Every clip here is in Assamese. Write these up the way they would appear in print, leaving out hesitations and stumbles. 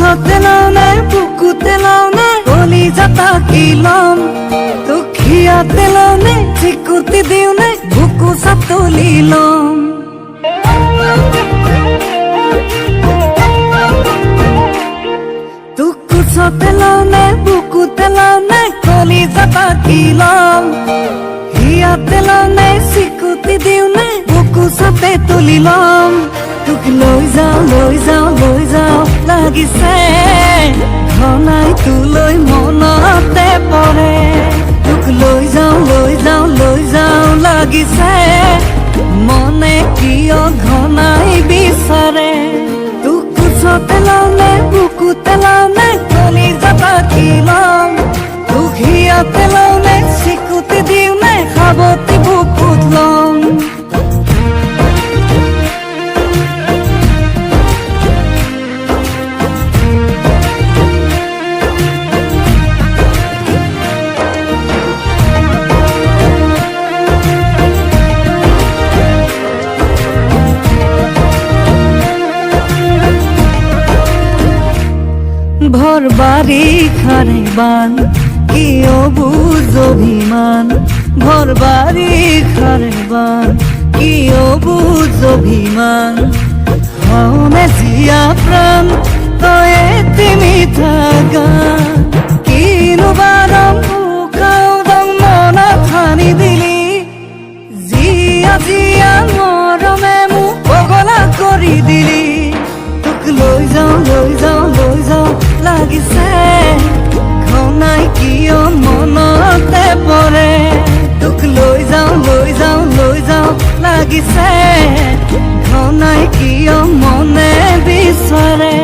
কোচতে লওঁ নে বুকুতে লওঁ নে কলিজাতা কি ল'ম দুখীয়াতে লওঁ নে চিকুতি দিওঁ নে বুকু চাতলি ল'ম তোক কোচতে লওঁ নে বুকুতে লওঁ নে কলিজাতা কি ল'ম হিয়াতে লওঁ নে চিকুতি দিওঁ নে বুকু চাতে তুলি ল'ম তোক লৈ যাওঁ লাগিছে ঘনাই তোলৈ মনতে পৰে তোক লৈ যাওঁ লাগিছে মনে কিয় ঘনাই বিচাৰে তোক কোচতে লওঁ নে বুকুতে লওঁ নে কলিজাতা কি ল'ম তোক হিয়াতে লওঁ নে চিকুতি দিওঁ নে সাৱটি বুকুত ল'ম ভর বারিখারে বান কি অবুঝ অভিমান ভর বারিখারে বান কি অবুঝ অভিমান হমে জিয়া প্রাণ তয়ে তুমি থাকা কিনো বারম বুকাও দং মনা খানি দিলি জিয়া মরমে মোক পগলা কৰি দিলি তোক লৈ যাওঁ লাগিছে ঘনাই কিয় মনতে পৰে তোক লৈ যাওঁ লাগিছে ঘনাই কিয় মনে বিচাৰে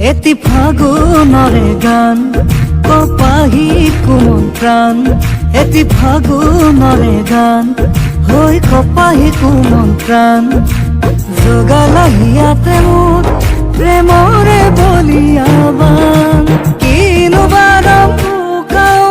এটি ফাগুনরে গান কপাহি কোমল প্রাণ এটি ফাগুনরে গান হৈ কপাহি কোমল প্রাণ যোগালা হিয়াতে মোক প্রেমরে বলিয়াবান কিনো বারম বুকাও